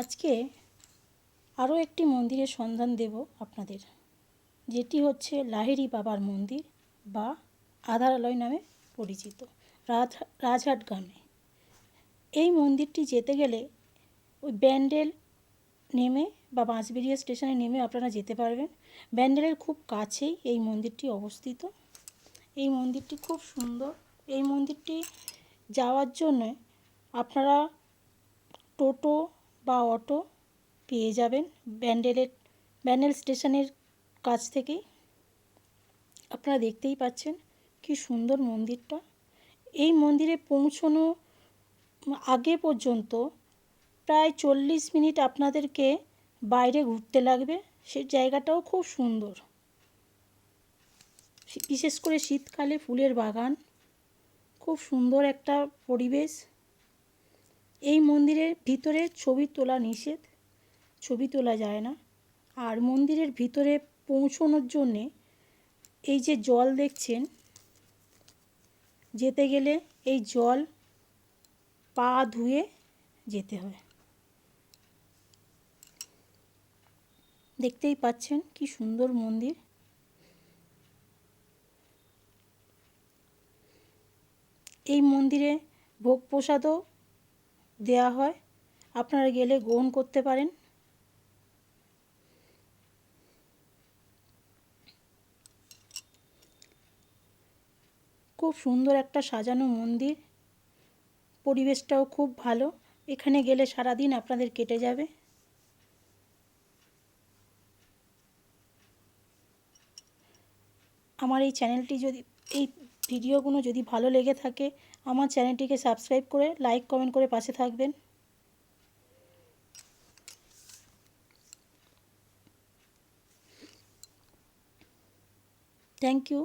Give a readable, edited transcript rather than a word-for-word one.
আজকে আরও একটি মন্দিরের সন্ধান দেব আপনাদের, যেটি হচ্ছে লাহিড়ী বাবার মন্দির বা আধারালয় নামে পরিচিত রাজহাট গ্রামে। এই মন্দিরটি যেতে গেলে ওই ব্যান্ডেল নেমে বা বাঁশবেড়িয়া স্টেশনে নেমে আপনারা যেতে পারবেন। ব্যান্ডেলের খুব কাছেই এই মন্দিরটি অবস্থিত। এই মন্দিরটি খুব সুন্দর। এই মন্দিরটি যাওয়ার জন্য আপনারা টোটো বা অটো পেয়ে যাবেন ব্যান্ডেল স্টেশনের কাছ থেকেই। আপনারা দেখতেই পাচ্ছেন কি সুন্দর মন্দিরটা। এই মন্দিরে পৌঁছানো আগে পর্যন্ত প্রায় 40 মিনিট আপনাদেরকে বাইরে ঘুরতে লাগবে। সেই জায়গাটাও খুব সুন্দর, বিশেষ করে শীতকালে ফুলের বাগান, খুব সুন্দর একটা পরিবেশ। এই মন্দিরের ভিতরে ছবি তোলা নিষেধ, ছবি তোলা যায় না। আর মন্দিরের ভিতরে পৌঁছানোর জন্যে এই যে জল দেখছেন, যেতে গেলে এই জল পা ধুয়ে যেতে হয়। দেখতেই পাচ্ছেন কি সুন্দর মন্দির। এই মন্দিরে ভোগ প্রসাদও দেওয়া হয়, আপনারা গেলে গ্রহণ করতে পারেন। খুব সুন্দর একটা সাজানো মন্দির, পরিবেশটাও খুব ভালো। এখানে গেলে সারাদিন আপনাদের কেটে যাবে। আমার এই চ্যানেলটি এই ভিডিওগুলো যদি ভালো লেগে থাকে, আমার চ্যানেলটিকে সাবস্ক্রাইব করে লাইক কমেন্ট করে পাশে থাকবেন। Thank you.